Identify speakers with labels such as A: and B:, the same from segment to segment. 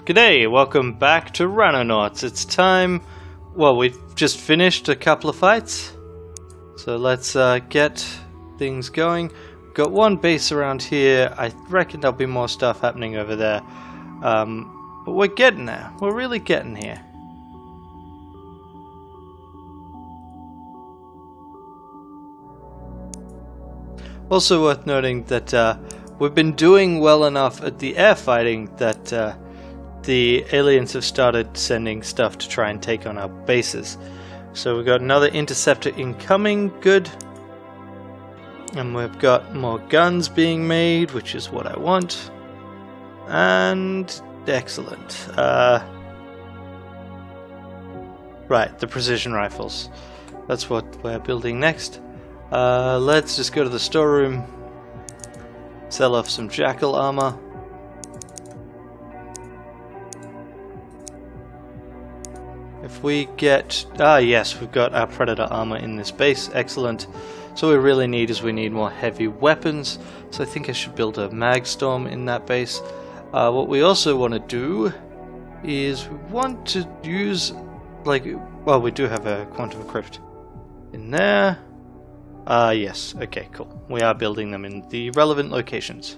A: G'day, welcome back to Ranonauts. It's time, well, we've just finished a couple of fights, so let's get things going. Got one base around here. I reckon there'll be more stuff happening over there, but we're getting there. We're really getting here. Also worth noting that we've been doing well enough at the air fighting that the aliens have started sending stuff to try and take on our bases. So we've got another interceptor incoming, good. And we've got more guns being made, which is what I want. And excellent. Right, the precision rifles. That's what we're building next. Let's just go to the storeroom, sell off some jackal armor. If we get... yes, we've got our predator armor in this base, excellent. So what we really need is we need more heavy weapons, so I think I should build a mag storm in that base. What we also want to do is we want to use, like, well, we do have a quantum crypt in there. Yes, okay, cool. We are building them in the relevant locations.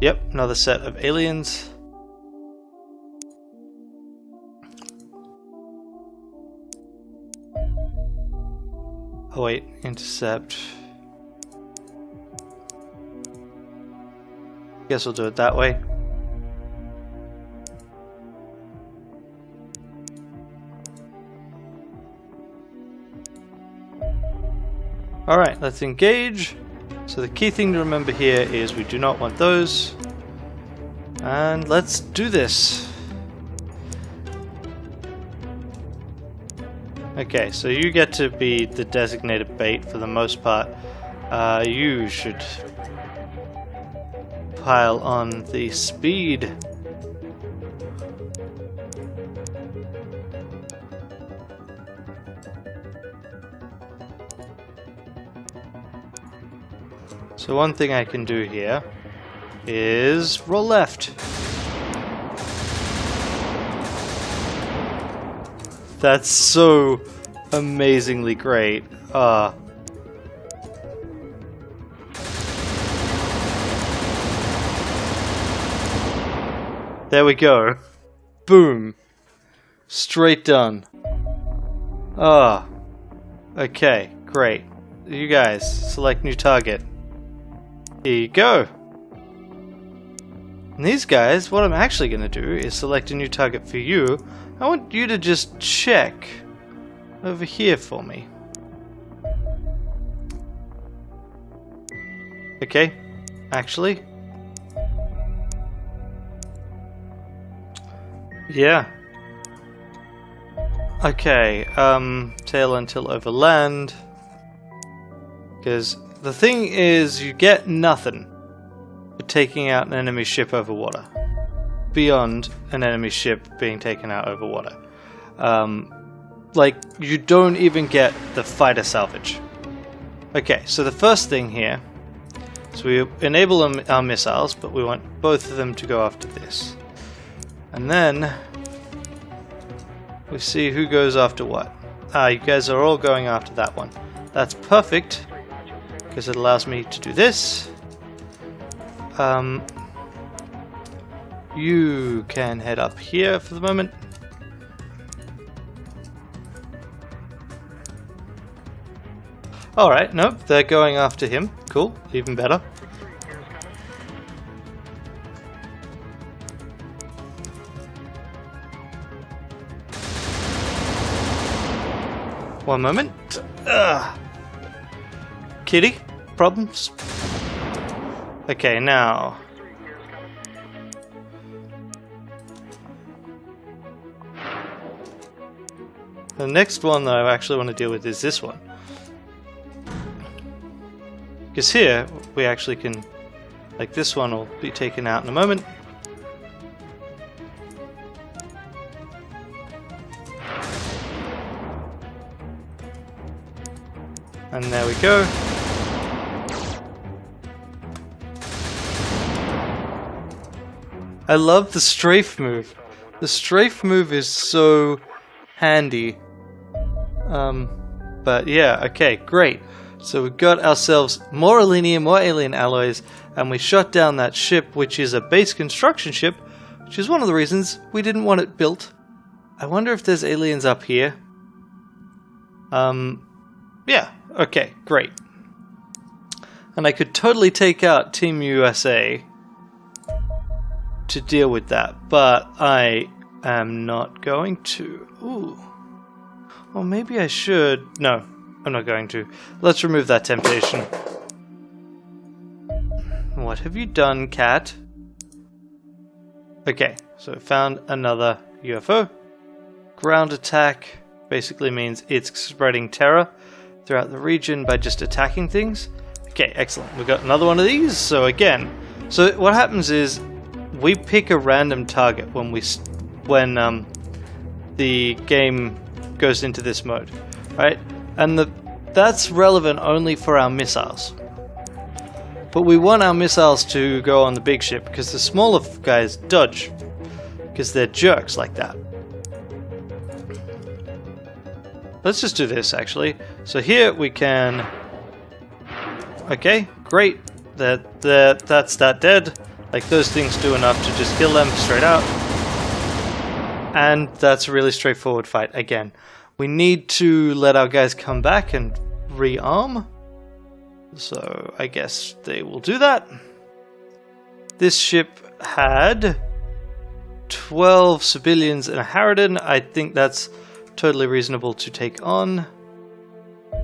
A: Yep, another set of aliens. Oh wait, intercept. Guess we'll do it that way. Alright, let's engage. So the key thing to remember here is we do not want those. And let's do this. Okay, so you get to be the designated bait for the most part. You should pile on the speed. So one thing I can do here is roll left. That's so amazingly great. There we go. Boom. Straight done. Okay, great. You guys, select new target. Here you go. And these guys, what I'm actually going to do is select a new target for you. I want you to just check over here for me. Okay, actually. Yeah. Okay, tail until overland. Because the thing is, you get nothing for taking out an enemy ship over water. Beyond an enemy ship being taken out over water. Like, you don't even get the fighter salvage. Okay, so the first thing here is we enable our missiles, but we want both of them to go after this. And then we see who goes after what. You guys are all going after that one. That's perfect, because it allows me to do this. You can head up here for the moment. Alright, nope, they're going after him. Cool, even better. One moment. Kitty, problems? Okay, now... the next one that I actually want to deal with is this one. Because here, we actually can... like, this one will be taken out in a moment. And there we go. I love the strafe move. The strafe move is so handy. But yeah, okay, great. So we got ourselves more Alenia, more alien alloys, and we shot down that ship, which is a base construction ship, which is one of the reasons we didn't want it built. I wonder if there's aliens up here. Yeah, okay, great. And I could totally take out Team USA to deal with that, but I am not going to. Ooh. Well, maybe I should. No, I'm not going to. Let's remove that temptation. What have you done, cat? Okay, so I found another UFO. Ground attack basically means it's spreading terror throughout the region by just attacking things. Okay, excellent. We got another one of these. So again, so what happens is we pick a random target when the game goes into this mode, right? And that's relevant only for our missiles. But we want our missiles to go on the big ship because the smaller guys dodge because they're jerks like that. Let's just do this actually. So here we can. Okay, great. That's that dead. Like those things do enough to just kill them straight out. And that's a really straightforward fight again. We need to let our guys come back and rearm. So I guess they will do that. This ship had 12 civilians and a Harridan. I think that's totally reasonable to take on.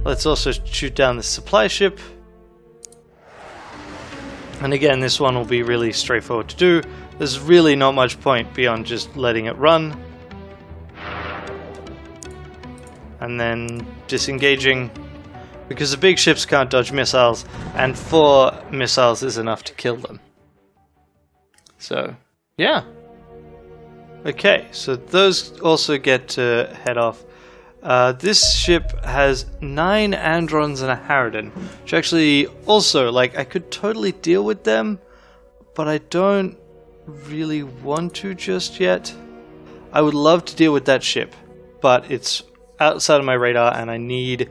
A: Let's also shoot down the supply ship. And again, this one will be really straightforward to do. There's really not much point beyond just letting it run. And then disengaging. Because the big ships can't dodge missiles, and 4 missiles is enough to kill them. So, yeah. Okay, so those also get to head off. This ship has 9 Androns and a Harridan, which actually also, like, I could totally deal with them, but I don't really want to just yet. I would love to deal with that ship, but it's outside of my radar and I need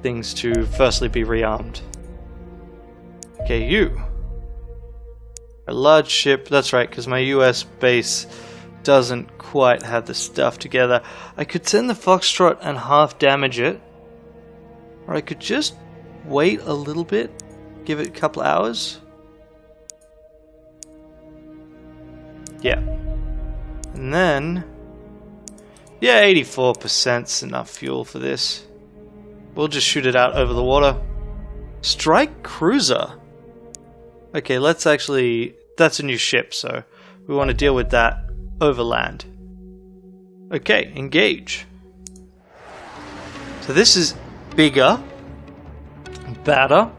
A: things to firstly be rearmed. Okay, you. A large ship, that's right, because my US base doesn't quite have the stuff together. I could send the Foxtrot and half damage it, or I could just wait a little bit, give it a couple hours. Yeah. And then, yeah, 84%'s enough fuel for this. We'll just shoot it out over the water. Strike cruiser. Okay, let's actually, that's a new ship, so we want to deal with that over land. Okay, engage. So this is bigger, badder,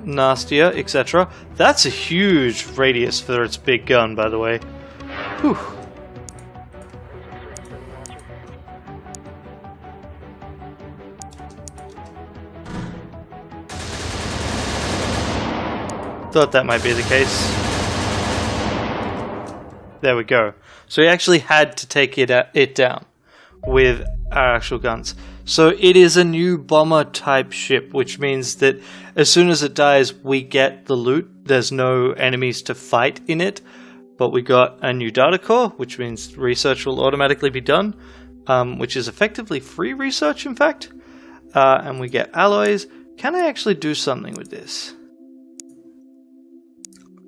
A: nastier, etc. That's a huge radius for its big gun, by the way. Whew. Thought that might be the case. There we go. So we actually had to take it down with our actual guns. So it is a new bomber type ship, which means that as soon as it dies, we get the loot. There's no enemies to fight in it, but we got a new data core, which means research will automatically be done, which is effectively free research, in fact. And we get alloys. Can I actually do something with this?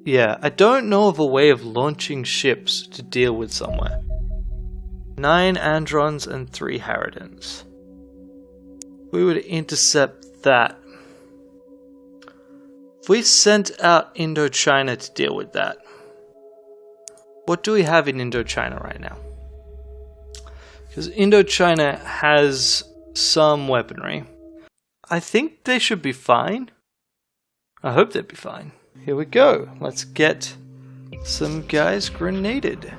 A: Yeah, I don't know of a way of launching ships to deal with somewhere. 9 Androns and 3 Harridans. We would intercept that. If we sent out Indochina to deal with that, what do we have in Indochina right now? Because Indochina has some weaponry. I think they should be fine. I hope they'd be fine. Here we go. Let's get some guys grenaded.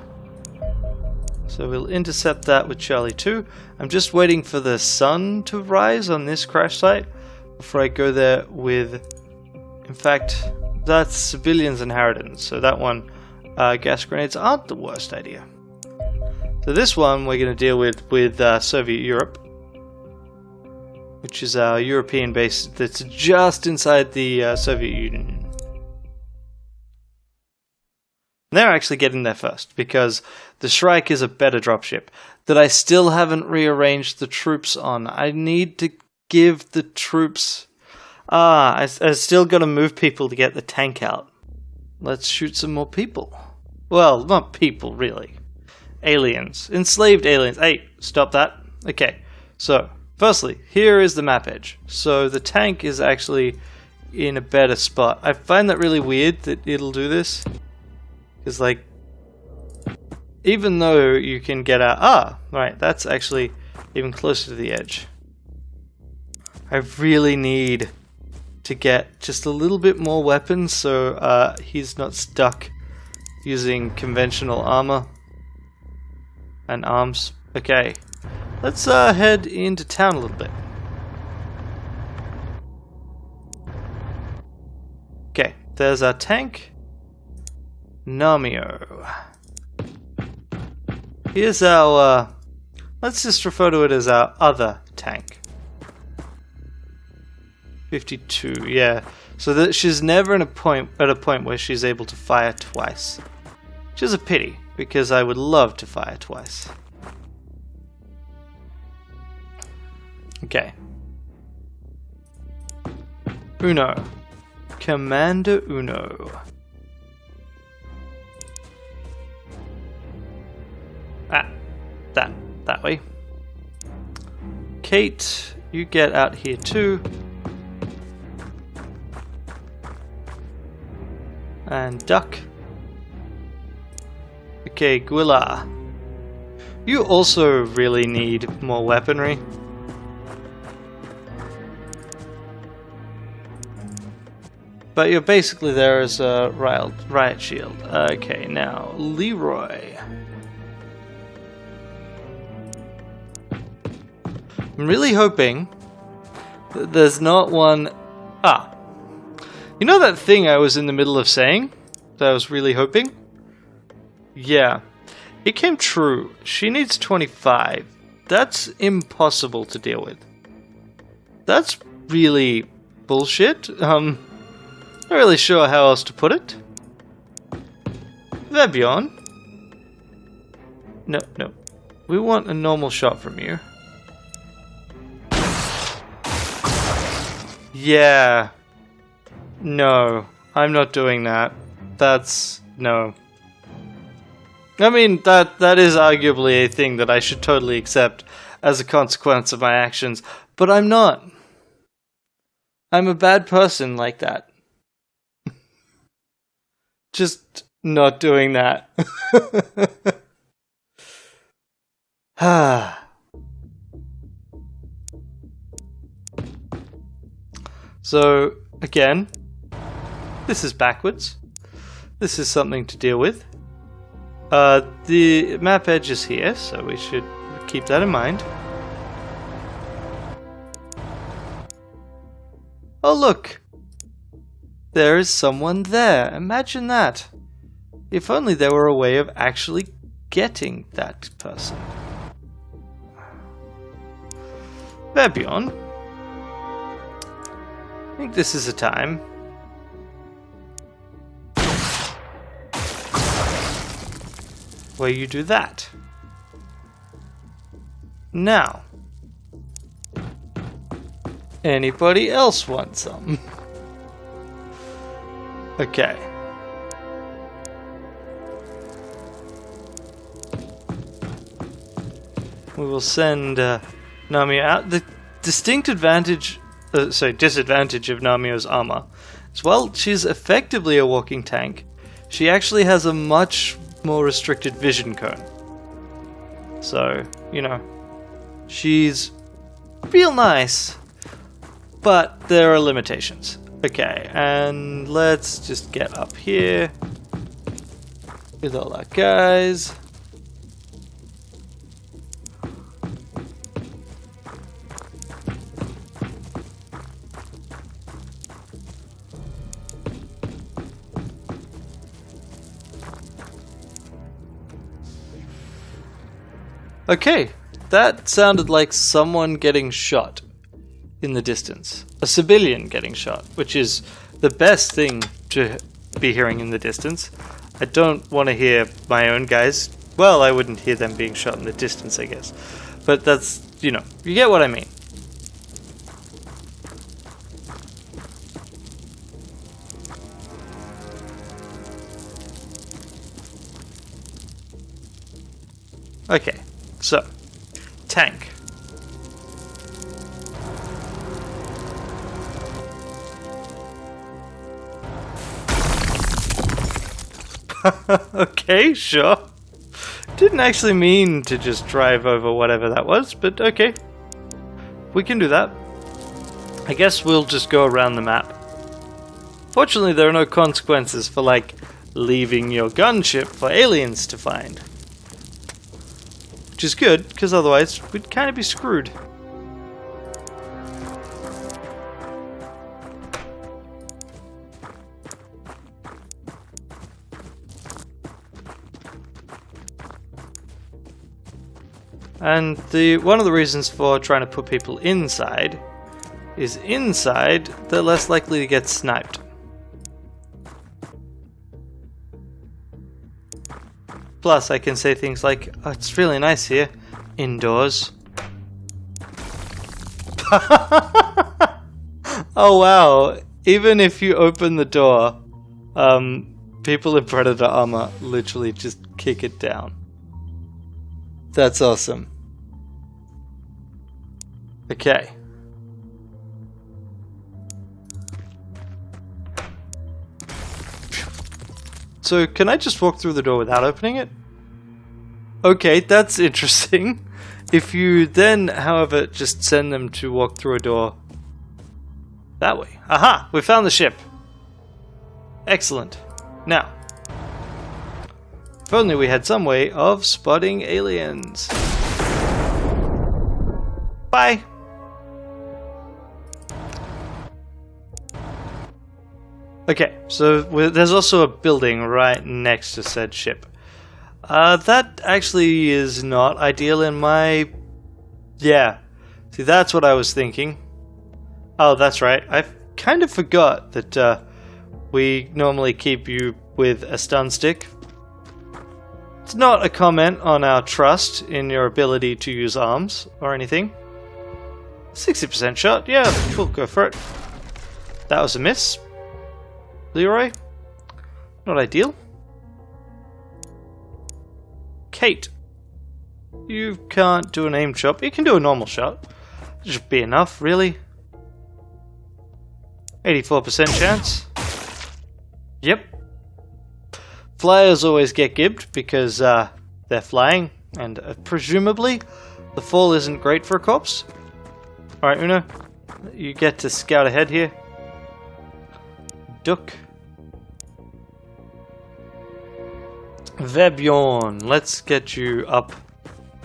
A: So we'll intercept that with Charlie 2. I'm just waiting for the sun to rise on this crash site before I go there with... In fact, that's civilians and Harridans, so that one gas grenades aren't the worst idea. So this one we're going to deal with Soviet Europe, which is our European base that's just inside the Soviet Union. They're actually getting there first, because the Shrike is a better dropship that I still haven't rearranged the troops on. I need to give the troops... I still got to move people to get the tank out. Let's shoot some more people. Well, not people, really. Aliens. Enslaved aliens. Hey, stop that. Okay, so, firstly, here is the map edge. So the tank is actually in a better spot. I find that really weird that it'll do this. Because, like, even though you can get out... right, that's actually even closer to the edge. I really need to get just a little bit more weapons so he's not stuck using conventional armor and arms. Okay, let's head into town a little bit. Okay, there's our tank. Namio. Here's our, let's just refer to it as our other tank. 52, yeah. So that she's never at a point where she's able to fire twice. Which is a pity, because I would love to fire twice. Okay. Uno. Commander Uno. That way. Kate, you get out here too. And Duck. Okay, Gwilla. You also really need more weaponry. But you're basically there as a riot shield. Okay, now Leroy. I'm really hoping that there's not one... You know that thing I was in the middle of saying? That I was really hoping? Yeah. It came true. She needs 25. That's impossible to deal with. That's really bullshit. Not really sure how else to put it. Vebion. No. We want a normal shot from you. Yeah. No, I'm not doing that. That's... no. I mean, that is arguably a thing that I should totally accept as a consequence of my actions, but I'm not. I'm a bad person like that. Just not doing that. So, again, this is backwards. This is something to deal with. The map edge is here, so we should keep that in mind. Oh look! There is someone there. Imagine that. If only there were a way of actually getting that person. Vebion. I think this is a time. Where you do that. Now. Anybody else want some? Okay. We will send Namio out. The distinct advantage... disadvantage of Namio's armor. As well, she's effectively a walking tank. She actually has a much more restricted vision cone. So, you know, she's real nice, but there are limitations. Okay, and let's just get up here with all our guys. Okay, that sounded like someone getting shot in the distance. A civilian getting shot, which is the best thing to be hearing in the distance. I don't want to hear my own guys. Well, I wouldn't hear them being shot in the distance, I guess. But that's, you know, you get what I mean. Okay, so, tank. Okay, sure. Didn't actually mean to just drive over whatever that was, but okay. We can do that. I guess we'll just go around the map. Fortunately, there are no consequences for, like, leaving your gunship for aliens to find. Which is good, because otherwise we'd kind of be screwed. And one of the reasons for trying to put people inside is inside they're less likely to get sniped. Plus, I can say things like, oh, it's really nice here, indoors. Oh wow, even if you open the door, people in Predator armor literally just kick it down. That's awesome. Okay. So, can I just walk through the door without opening it? Okay, that's interesting. If you then, however, just send them to walk through a door that way. Aha! We found the ship. Excellent. Now, if only we had some way of spotting aliens. Bye! Okay, so there's also a building right next to said ship. That actually is not ideal in my... Yeah, see that's what I was thinking. Oh, that's right, I kind of forgot that we normally keep you with a stun stick. It's not a comment on our trust in your ability to use arms or anything. 60% shot, yeah, we'll go for it. That was a miss. Leroy? Not ideal. Kate. You can't do an aim shot. You can do a normal shot. That should be enough, really. 84% chance. Yep. Flyers always get gibbed because they're flying, and presumably the fall isn't great for a corpse. Alright, Uno. You get to scout ahead here. Duck. Vebjorn, let's get you up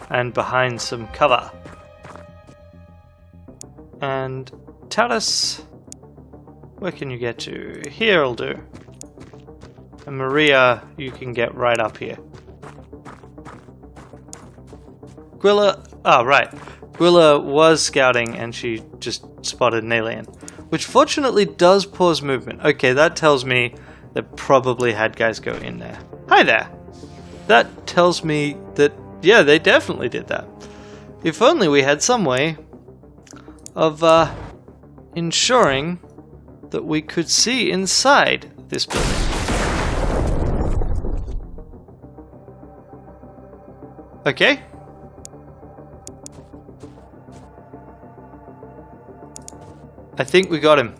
A: and behind some cover. And Talis, where can you get to? Here'll do. And Maria, you can get right up here. Gwilla, right. Gwilla was scouting and she just spotted an alien, which fortunately does pause movement. Okay, that tells me that probably had guys go in there. Hi there! That tells me that, yeah, they definitely did that. If only we had some way of ensuring that we could see inside this building. Okay. I think we got him.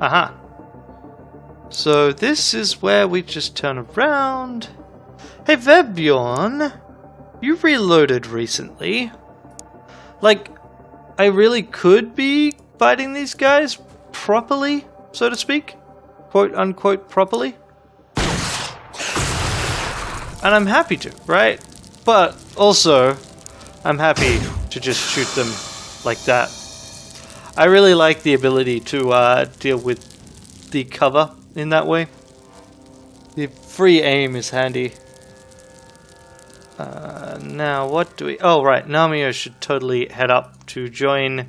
A: Aha. So this is where we just turn around. Hey Vebjorn, you reloaded recently. Like, I really could be fighting these guys properly, so to speak. Quote unquote properly. And I'm happy to, right? But also, I'm happy to just shoot them like that. I really like the ability to deal with the cover in that way. The free aim is handy. Now, what do we... Oh, right. Namio should totally head up to join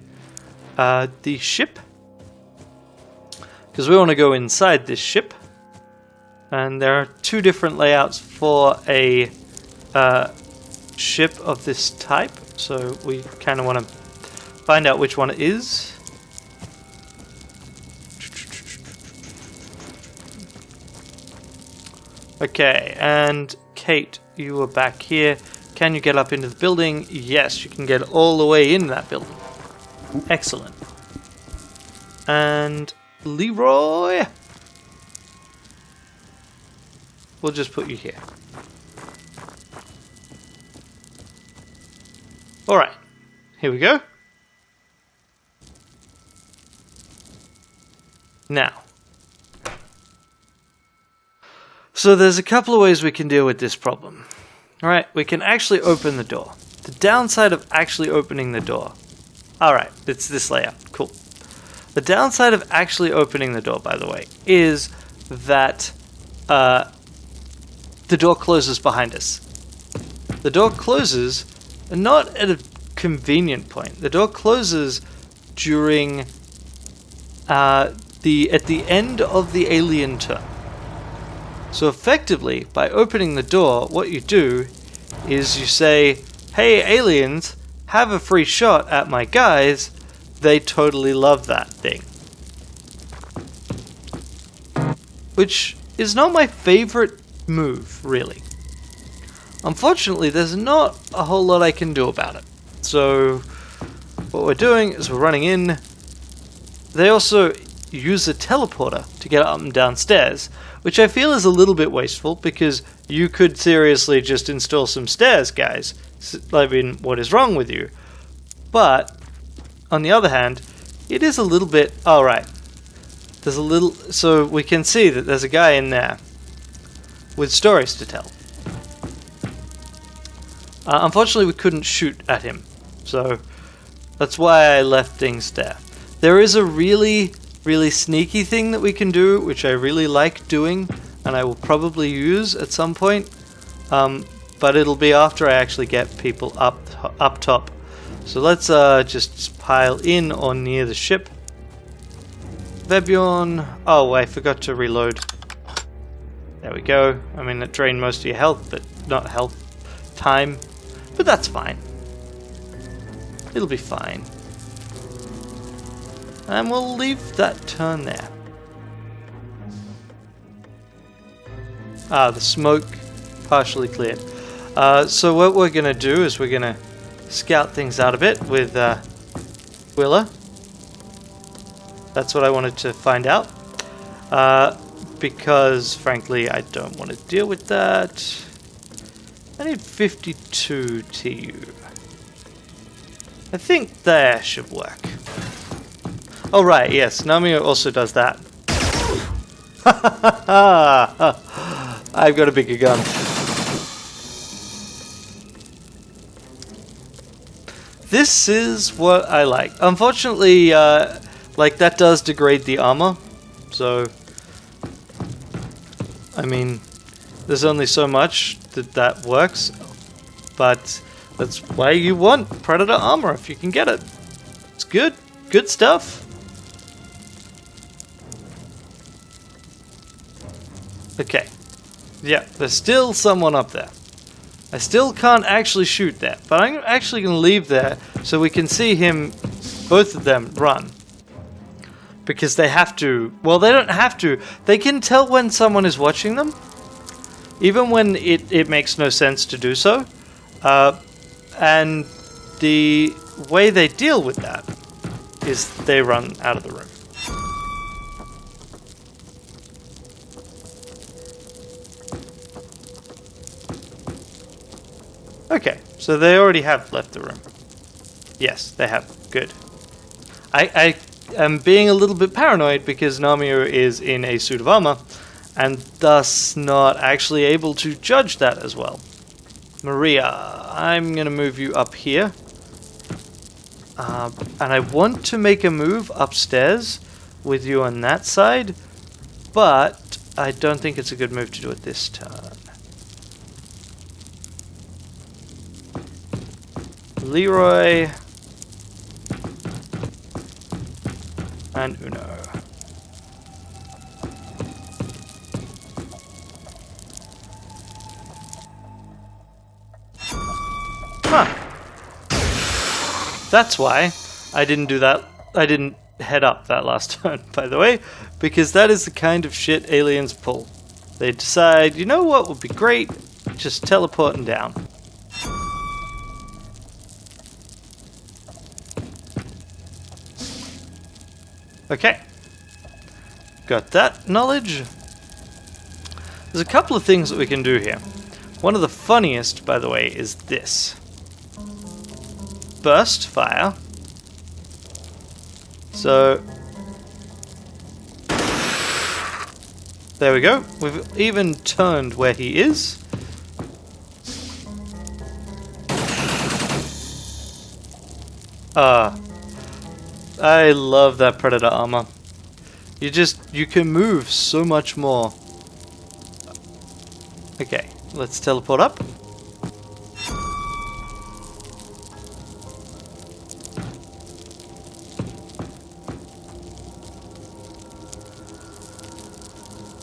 A: the ship. Because we want to go inside this ship. And there are two different layouts for a ship of this type. So we kind of want to find out which one it is. Okay, and Kate, you are back here. Can you get up into the building? Yes, you can get all the way in that building. Excellent. And Leroy, we'll just put you here. Alright, here we go. Now, so there's a couple of ways we can deal with this problem. Alright, we can actually open the door. The downside of actually opening the door... Alright, it's this layout. Cool. The downside of actually opening the door, by the way, is that the door closes behind us. The door closes not at a convenient point. The door closes during at the end of the alien turn. So effectively, by opening the door, what you do is you say, hey aliens, have a free shot at my guys. They totally love that thing. Which is not my favorite move, really. Unfortunately, there's not a whole lot I can do about it. So what we're doing is we're running in. They also use a teleporter to get up and downstairs, which I feel is a little bit wasteful because you could seriously just install some stairs, guys. I mean, what is wrong with you? But on the other hand, it is a little bit... Alright. There's a little... So we can see that there's a guy in there with stories to tell. Unfortunately, we couldn't shoot at him. So that's why I left things there. There is a really sneaky thing that we can do, which I really like doing, and I will probably use at some point. But it'll be after I actually get people up top. So let's just pile in or near the ship. Vebjorn. Oh, I forgot to reload. There we go. I mean, it drained most of your health, but not health time. But that's fine. It'll be fine. And we'll leave that turn there. The smoke partially cleared. So what we're going to do is we're going to scout things out a bit with Willa. That's what I wanted to find out. Because, frankly, I don't want to deal with that. I need 52 TU. I think that should work. Oh right, yes, Namio also does that. I've got a bigger gun. This is what I like. Unfortunately, like that does degrade the armor, so I mean, there's only so much that works, but that's why you want Predator armor if you can get it. It's good stuff. Okay, yeah, there's still someone up there. I still can't actually shoot that, but I'm actually going to leave there so we can see him, both of them, run. Because they have to. Well, they don't have to. They can tell when someone is watching them, even when it makes no sense to do so. And the way they deal with that is they run out of the room. Okay, so they already have left the room. Yes, they have. Good. I am being a little bit paranoid because Namio is in a suit of armor and thus not actually able to judge that as well. Maria, I'm going to move you up here. And I want to make a move upstairs with you on that side, but I don't think it's a good move to do it this turn. Leroy and Uno. Huh. That's why I didn't do that. I didn't head up that last turn, by the way, because that is the kind of shit aliens pull. They decide, you know what would be great? Just teleporting down. Okay. Got that knowledge. There's a couple of things that we can do here. One of the funniest, by the way, is this. Burst fire. So there we go. We've even turned where he is. I love that predator armor. You can move so much more. Okay, let's teleport up.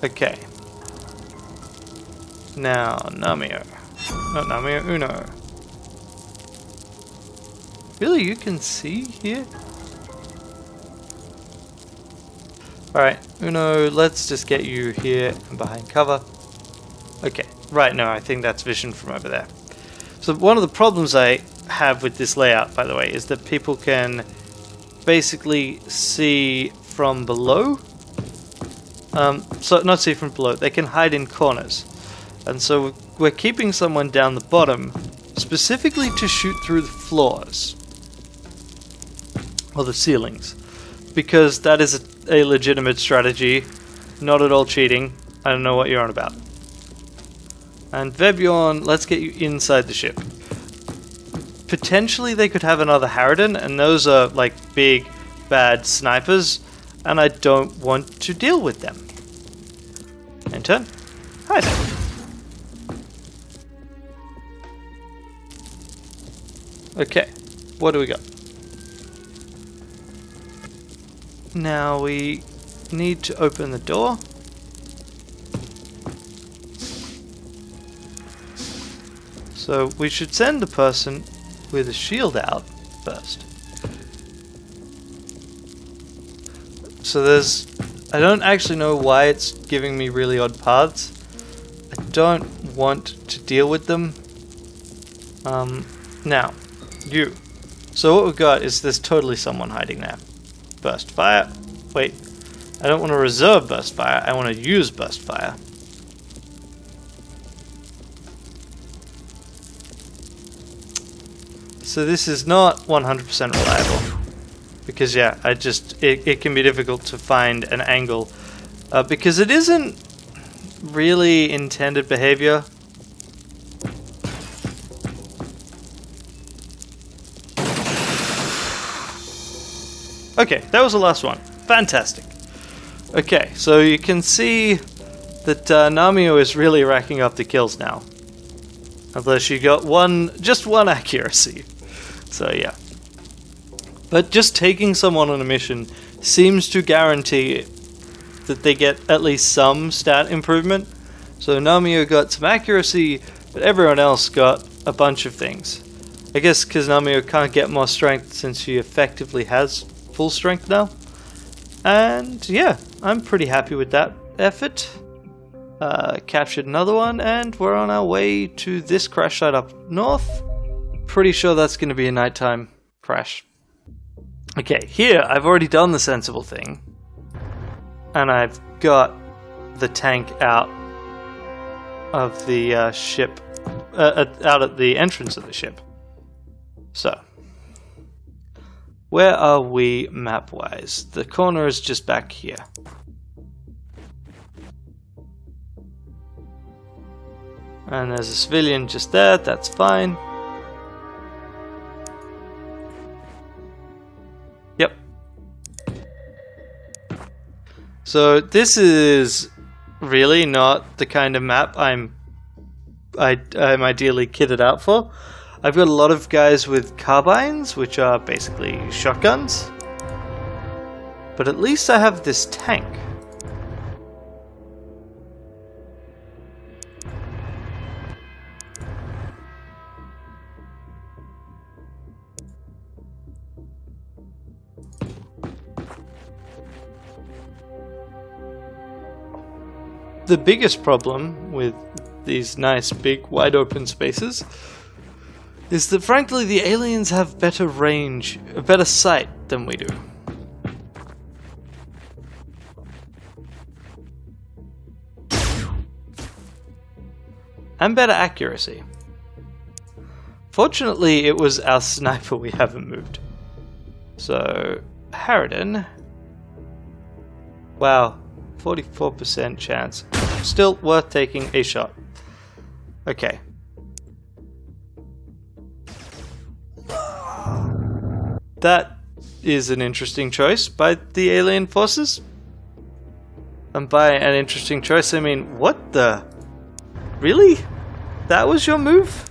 A: Okay. Now, Namio. Not Namio, Uno. Really, you can see here? Alright, Uno, let's just get you here and behind cover. Okay, right, no, I think that's vision from over there. So one of the problems I have with this layout, by the way, is that people can basically see from below. So not see from below, they can hide in corners. And so we're keeping someone down the bottom specifically to shoot through the floors. Or the ceilings. Because that is a legitimate strategy, not at all cheating. I don't know what you're on about. And Vebjorn, let's get you inside the ship. Potentially they could have another Harridan, and those are like big, bad snipers, and I don't want to deal with them. And turn. Hi there. Okay, what do we got? Now we need to open the door. So we should send the person with a shield out first. So I don't actually know why it's giving me really odd paths. I don't want to deal with them. Now, you. So what we've got is there's totally someone hiding there. Burst fire. Wait, I don't want to reserve burst fire, I want to use burst fire. So this is not 100% reliable. Because yeah, it can be difficult to find an angle. Because it isn't really intended behavior. Okay, that was the last one. Fantastic. Okay, so you can see that Namio is really racking up the kills now. Although she got just one accuracy. So yeah. But just taking someone on a mission seems to guarantee that they get at least some stat improvement. So Namio got some accuracy, but everyone else got a bunch of things. I guess because Namio can't get more strength since she effectively has full strength now. And yeah, I'm pretty happy with that effort. Captured another one, and we're on our way to this crash site up north. Pretty sure that's going to be a nighttime crash. Okay, here I've already done the sensible thing. And I've got the tank out of the ship, out at the entrance of the ship. So, where are we map-wise? The corner is just back here. And there's a civilian just there, that's fine. Yep. So this is really not the kind of map I'm ideally kitted out for. I've got a lot of guys with carbines, which are basically shotguns. But at least I have this tank. The biggest problem with these nice big wide open spaces is that frankly the aliens have better range, a better sight than we do. And better accuracy. Fortunately it was our sniper we haven't moved. So, Harridan. Wow, 44% chance. Still worth taking a shot. Okay. That is an interesting choice by the alien forces. And by an interesting choice, I mean, what the? Really? That was your move?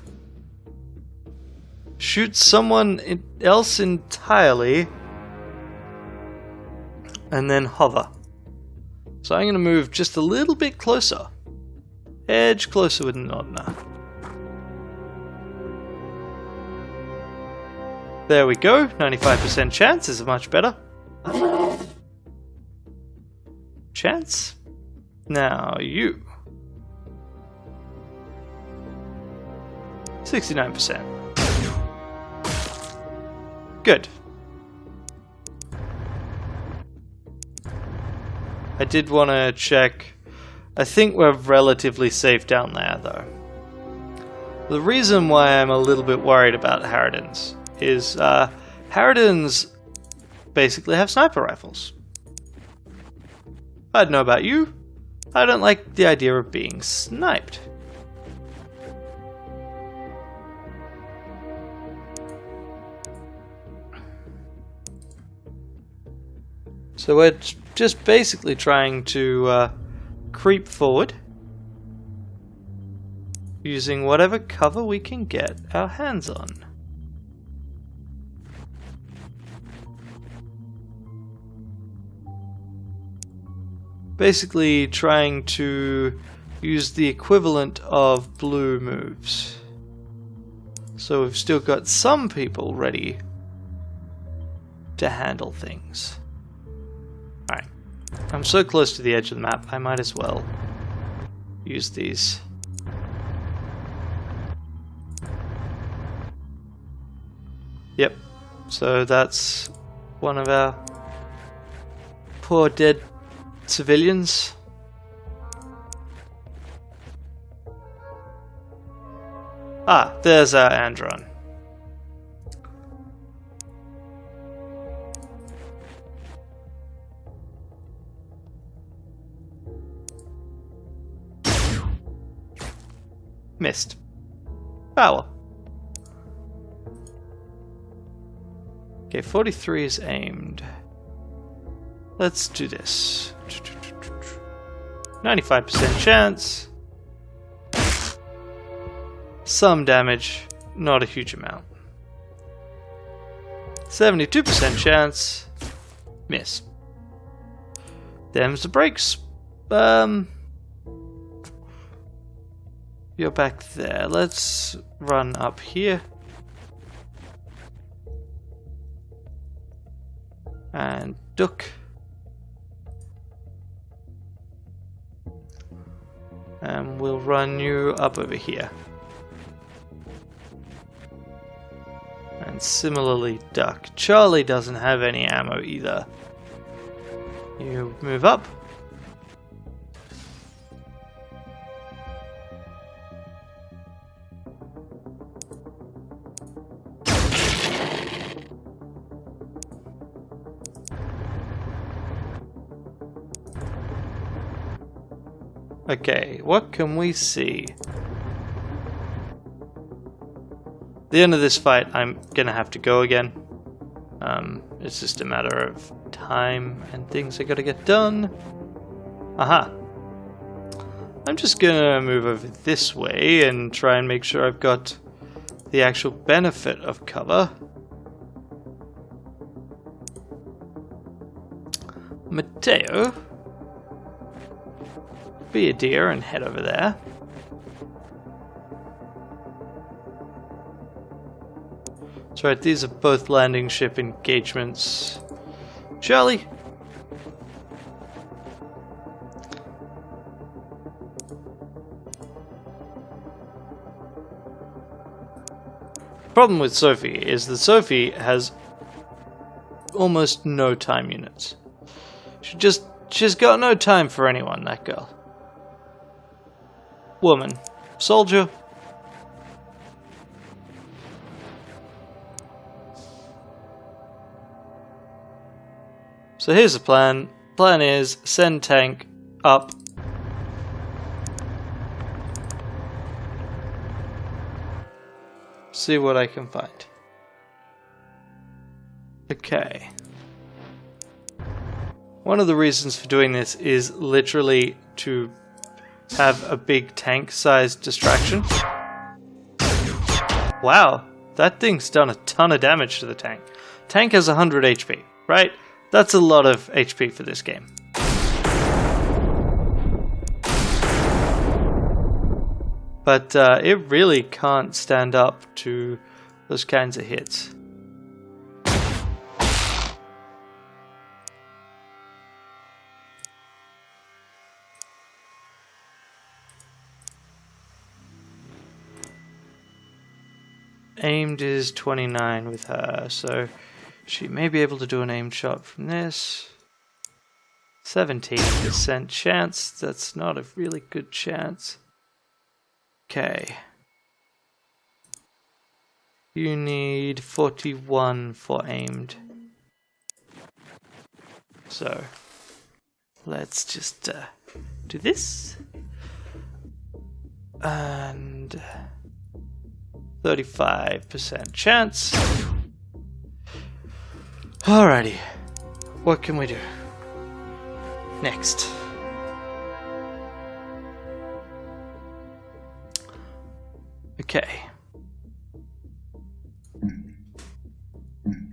A: Shoot someone else entirely and then hover. So I'm going to move just a little bit closer. Edge closer with Nodna. There we go. 95% chance is much better. Chance? Now you. 69%. Good. I did want to check. I think we're relatively safe down there, though. The reason why I'm a little bit worried about Harridans is Harridans basically have sniper rifles. I don't know about you. I don't like the idea of being sniped. So we're just basically trying to creep forward using whatever cover we can get our hands on. Basically trying to use the equivalent of blue moves. So we've still got some people ready to handle things. Alright, I'm so close to the edge of the map, I might as well use these. Yep, so that's one of our poor dead civilians. Ah, there's our Andron. Missed. Power. Okay, 43 is aimed. Let's do this. 95% chance. Some damage, not a huge amount. 72% chance. Miss. Them's the brakes. You're back there. Let's run up here. And duck. And we'll run you up over here. And similarly duck. Charlie doesn't have any ammo either. You move up. Okay, what can we see? At the end of this fight, I'm gonna have to go again. It's just a matter of time and things I gotta get done. Aha! I'm just gonna move over this way and try and make sure I've got the actual benefit of cover. Mateo, be a dear and head over there. That's right, these are both landing ship engagements. Charlie! Problem with Sophie is that Sophie has almost no time units. She's got no time for anyone, that girl. Woman. Soldier. So here's the plan. Plan is send tank up. See what I can find. Okay. One of the reasons for doing this is literally to have a big tank-sized distraction. Wow, that thing's done a ton of damage to the tank. Tank has 100 HP, right? That's a lot of HP for this game. But it really can't stand up to those kinds of hits. Aimed is 29 with her, so she may be able to do an aimed shot from this. 17% chance, that's not a really good chance. Okay. You need 41 for aimed. So, let's just do this. And 35% chance. Alrighty. What can we do? Next. Okay.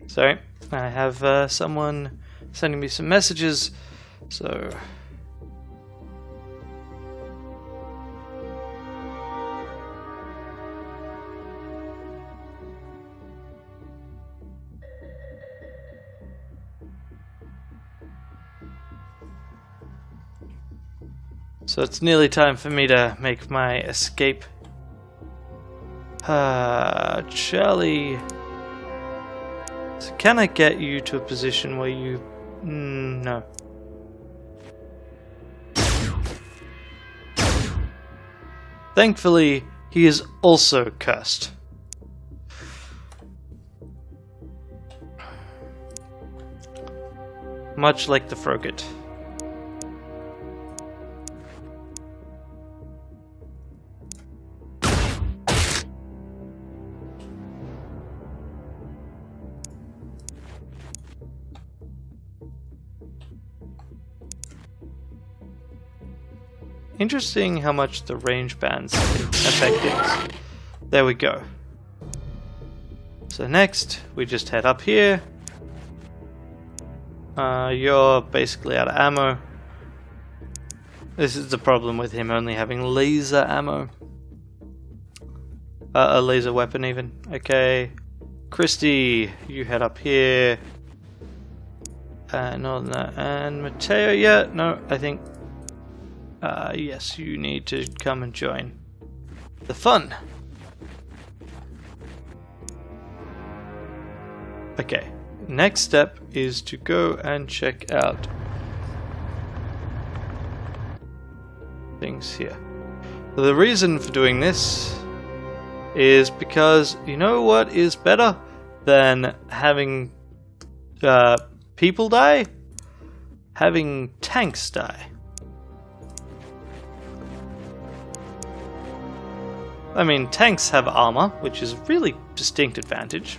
A: Sorry, I have someone sending me some messages, so... So it's nearly time for me to make my escape. Charlie. So can I get you to a position where you... no. Thankfully, he is also cursed. Much like the Frogate. Interesting how much the range bands affect things. There we go. So next, we just head up here. You're basically out of ammo. This is the problem with him only having laser ammo. A laser weapon even. Okay. Christy, you head up here. No, and Mateo, yeah, no, I think... yes, you need to come and join the fun. Okay, next step is to go and check out things here. The reason for doing this is because you know what is better than having people die? Having tanks die. I mean, tanks have armor, which is a really distinct advantage.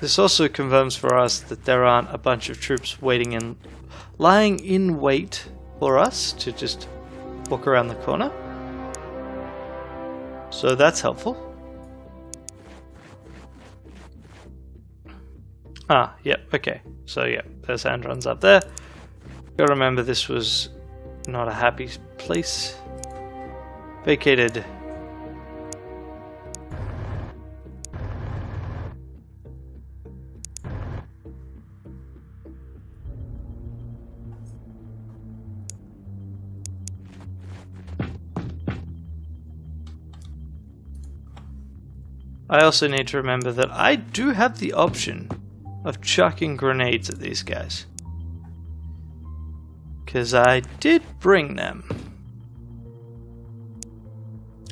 A: This also confirms for us that there aren't a bunch of troops lying in wait for us to just walk around the corner. So that's helpful. Ah, yep, okay. So yeah, there's Andron's up there. Gotta remember this was not a happy place. Vacated. I also need to remember that I do have the option of chucking grenades at these guys. Because I did bring them.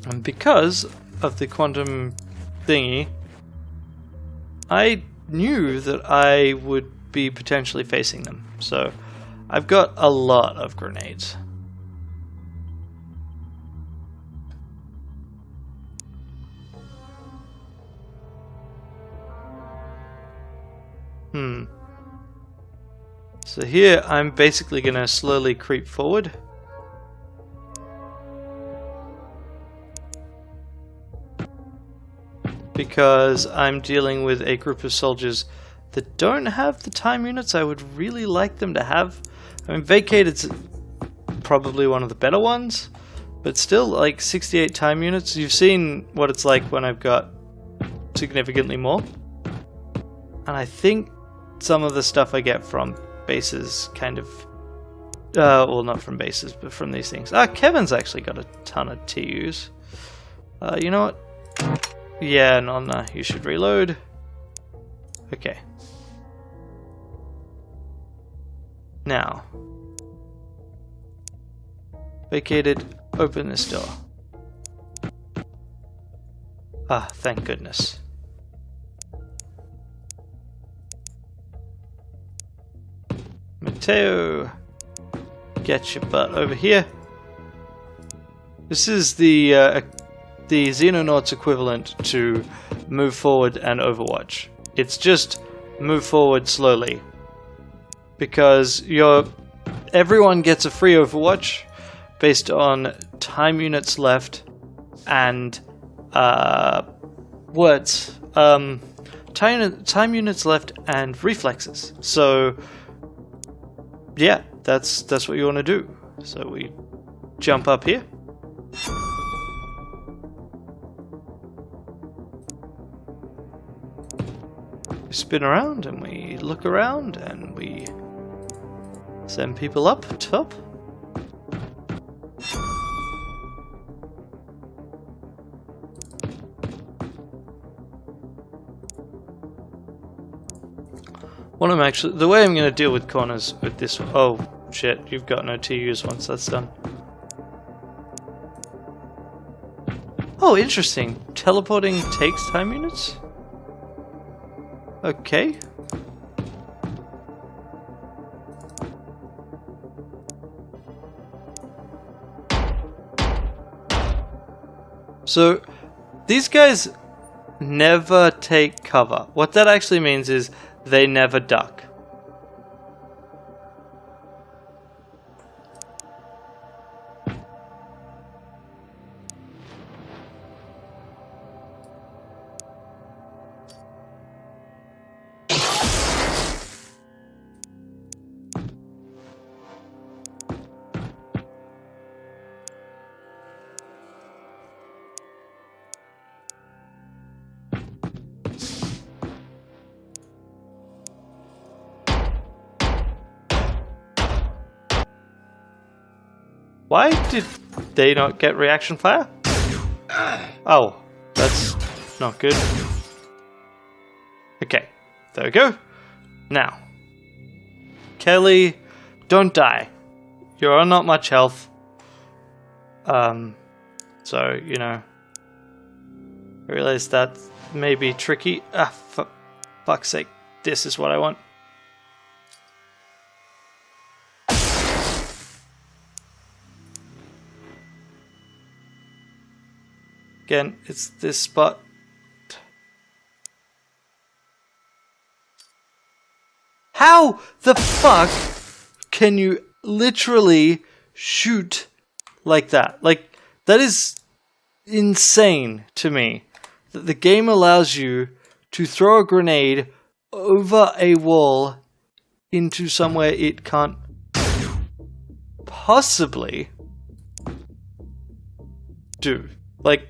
A: And because of the quantum thingy, I knew that I would be potentially facing them. So I've got a lot of grenades. So here I'm basically going to slowly creep forward. Because I'm dealing with a group of soldiers that don't have the time units I would really like them to have. I mean, Vacated's probably one of the better ones, but still, like 68 time units. You've seen what it's like when I've got significantly more. And I think some of the stuff I get from bases kind of... well, not from bases, but from these things. Ah, Kevin's actually got a ton of TUs. You know what? Yeah, no, you should reload. Okay. Now. Vacated, open this door. Ah, thank goodness. Mateo, get your butt over here. This is the Xenonauts equivalent to move forward and Overwatch. It's just move forward slowly. Because everyone gets a free Overwatch based on time units left and words. Time units left and reflexes. So yeah, that's what you want to do. So we jump up here. We spin around and we look around and we send people up top. The way I'm going to deal with corners with this one. Oh shit, you've got no TUs once that's done. Oh, interesting. Teleporting takes time units? Okay. So, these guys never take cover. What that actually means is they never duck. Why did they not get reaction fire? Oh, that's not good. Okay, there we go. Now, Kelly, don't die. You're on not much health. So, you know, I realize that may be tricky. Ah, for fuck's sake, this is what I want. Again, it's this spot. How the fuck can you literally shoot like that. Like, that is insane to me. That the game allows you to throw a grenade over a wall into somewhere it can't possibly do. Like...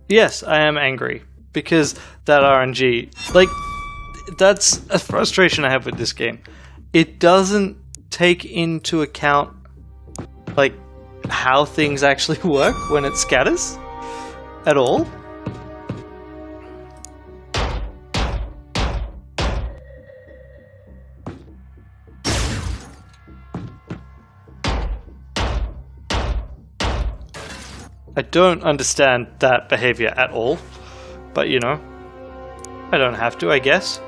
A: Yes, I am angry, because that RNG, like, that's a frustration I have with this game. It doesn't take into account, like, how things actually work when it scatters at all. I don't understand that behavior at all, but you know, I don't have to, I guess.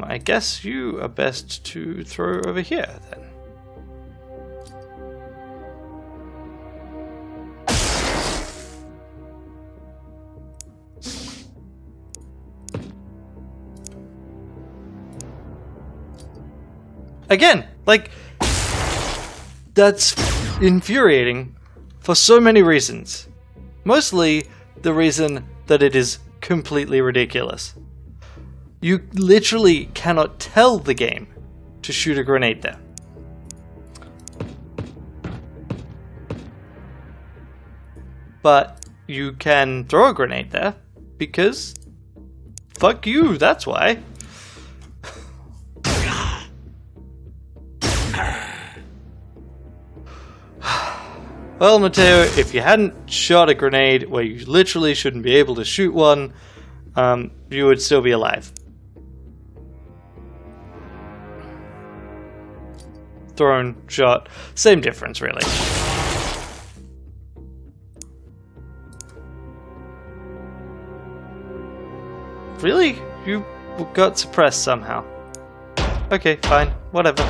A: I guess you are best to throw over here then. Again, like, that's infuriating for so many reasons. Mostly the reason that it is completely ridiculous. You literally cannot tell the game to shoot a grenade there. But you can throw a grenade there because fuck you, that's why. Well, Matteo, if you hadn't shot a grenade where you literally shouldn't be able to shoot one, you would still be alive. Thrown, shot, same difference, really. Really? You got suppressed somehow. Okay, fine, whatever.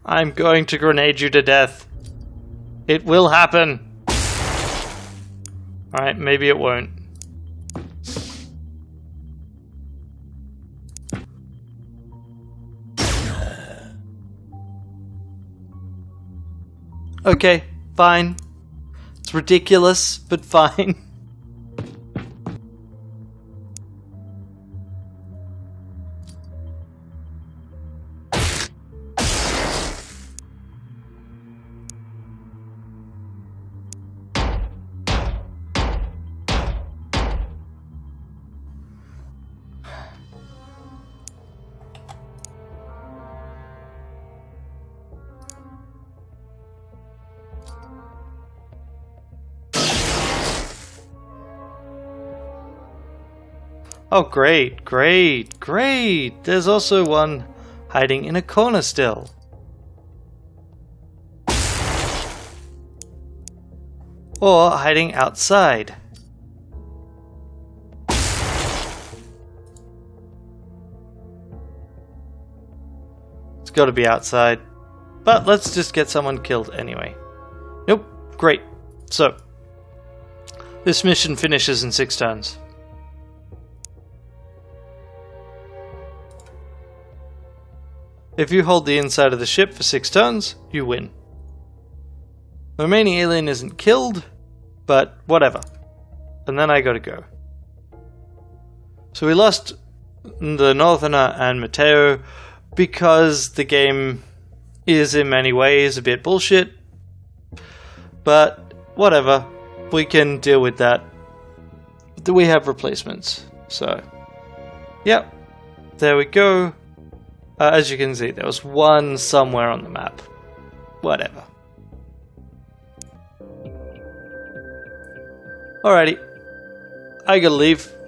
A: I'm going to grenade you to death. It will happen. Alright, maybe it won't. Okay, fine. It's ridiculous, but fine. Oh, great, great, great! There's also one hiding in a corner still. Or hiding outside. It's gotta be outside. But let's just get someone killed anyway. Nope, great. So, this mission finishes in 6 turns. If you hold the inside of the ship for 6 turns, you win. The remaining alien isn't killed, but whatever. And then I gotta go. So we lost the Northerner and Mateo because the game is in many ways a bit bullshit. But whatever, we can deal with that. We have replacements. So, yep, there we go. As you can see, there was one somewhere on the map. Whatever. Alrighty, I gotta leave.